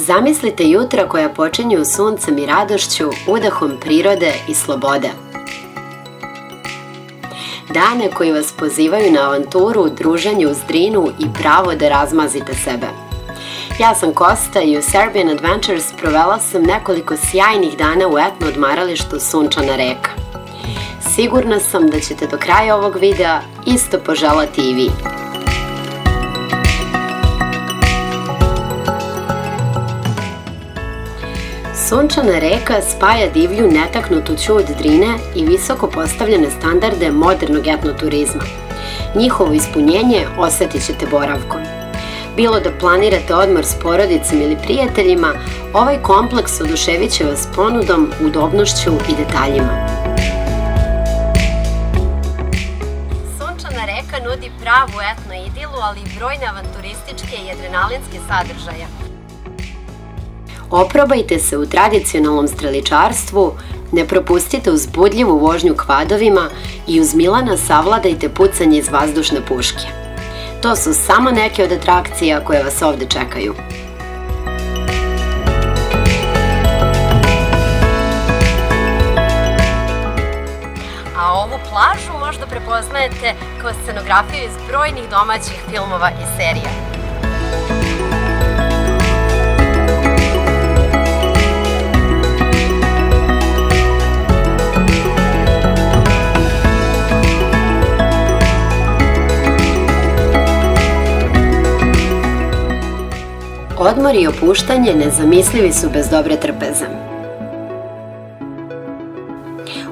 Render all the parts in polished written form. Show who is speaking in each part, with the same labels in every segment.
Speaker 1: Zamislite jutra koja počinju suncem i radošću, udahom prirode i slobode. Dane koji vas pozivaju na avanturu, druženje uz drinu i pravo da razmazite sebe. Ja sam Kosta i u Serbian Adventures provela sam nekoliko sjajnih dana u etno odmaralištu Sunčana Reka. Sigurna sam da ćete do kraja ovog videa isto poželati i vi. Sunčana Reka spaja divlju netaknutu ćud Drine i visoko postavljene standarde modernog etnoturizma. Njihovo ispunjenje osjetit ćete boravkom. Bilo da planirate odmor s porodicom ili prijateljima, ovaj kompleks oduševit će vas ponudom, udobnošću i detaljima. Sunčana Reka nudi pravu etno idilu, ali i brojne avanturističke i adrenalinske sadržaje. Oprobajte se u tradicionalnom streličarstvu, ne propustite uzbudljivu vožnju kvadovima i uz Milana savladajte pucanje iz vazdušne puške. To su samo neke od atrakcija koje vas ovde čekaju. A ovu plažu možda prepoznajete kao scenografiju iz brojnih domaćih filmova i serija. Odmor i opuštanje nezamislivi su bez dobre trpeze.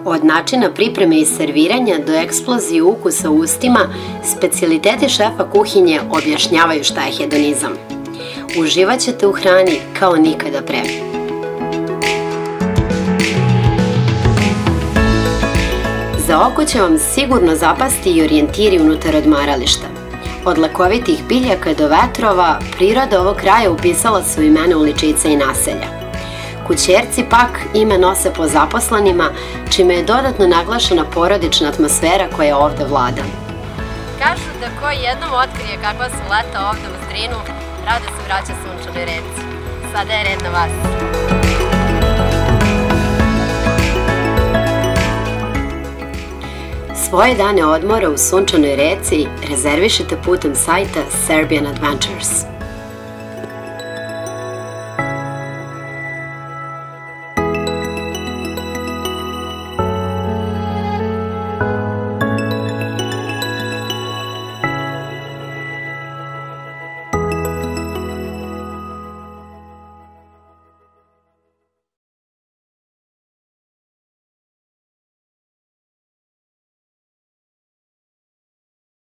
Speaker 1: Od načina pripreme i serviranja do eksplozije ukusa u ustima, specijaliteti šefa kuhinje objašnjavaju šta je hedonizam. Uživat ćete u hrani kao nikada pre. Za oko će vam sigurno zapasti i orijentiri unutar odmarališta. Od lekovitih biljaka do vetrova, priroda ovog kraja upisala su imena uličica i naselja. Kućerci pak ime nose po zaposlenima, čime je dodatno naglašena porodična atmosfera koja ovde vlada. Kažu da ko jednom otkrije kakva su leta ovde uz Drinu, rado se vraća Sunčanoj Reci. Sada je red na vas. Svoje dane odmora u Sunčanoj Reci rezervišite putem sajta Serbian Adventures.